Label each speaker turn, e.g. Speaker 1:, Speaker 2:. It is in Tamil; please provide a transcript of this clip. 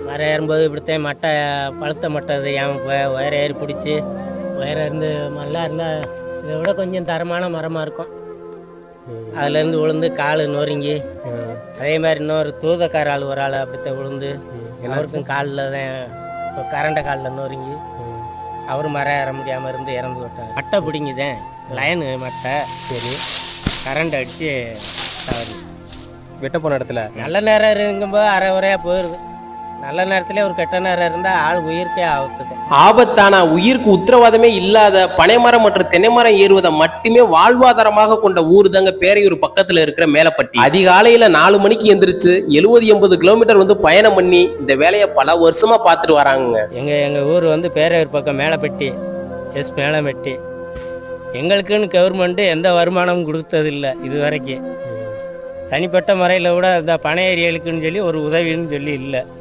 Speaker 1: மரம் ஏறும்போது இப்படித்தான் மட்டை பழுத்த மட்டை அது ஏன் உயரம் ஏறி பிடிச்சி உயரம் இருந்து நல்லா இருந்தால் இதை விட கொஞ்சம் தரமான மரமாக இருக்கும். அதுலேருந்து விழுந்து கால் நொறுங்கி, அதே மாதிரி இன்னொரு தூதக்கார ஆள் ஒரு ஆள் அப்படித்தான் விழுந்து அவருக்கும் காலில் தான் இப்போ கரண்ட காலில் நொறுங்கி அவரும் மரம் ஏற முடியாமல் இருந்து இறந்து விட்டார். மட்டை பிடிங்குதேன் லைனு மட்டை
Speaker 2: சரி.
Speaker 1: கரண்ட் அடித்து தவறி
Speaker 2: வெட்ட போன இடத்துல
Speaker 1: நல்ல நேரம் இருக்கும்போது அரை உரையாக போயிடுது. நல்ல நேரத்துல ஒரு கெட்ட நேரம் இருந்தால் ஆள் உயிருக்கே ஆகுது.
Speaker 2: ஆபத்தான உயிருக்கு உத்தரவாதமே இல்லாத பனைமரம் மற்றும் தென்னைமரம் ஏறுவதை மட்டுமே வாழ்வாதாரமாக கொண்ட ஊர் தாங்க பேரையூர் பக்கத்துல இருக்கிற மேலப்பட்டி. அதிகாலையில 4 மணிக்கு எந்திரிச்சு 70-80 கிலோமீட்டர் வந்து பயணம் பண்ணி இந்த வேலையை பல வருஷமா பார்த்துட்டு வராங்க.
Speaker 1: எங்கள் ஊர் வந்து பேரையூர் பக்கம் மேலப்பட்டி, மேலப்பட்டி. எங்களுக்குன்னு கவர்மெண்ட்டு எந்த வருமானமும் கொடுத்ததில்லை இது வரைக்கும். தனிப்பட்ட முறையில் கூட இந்த பனை ஏரிகளுக்குன்னு சொல்லி ஒரு உதவின்னு சொல்லி இல்லை.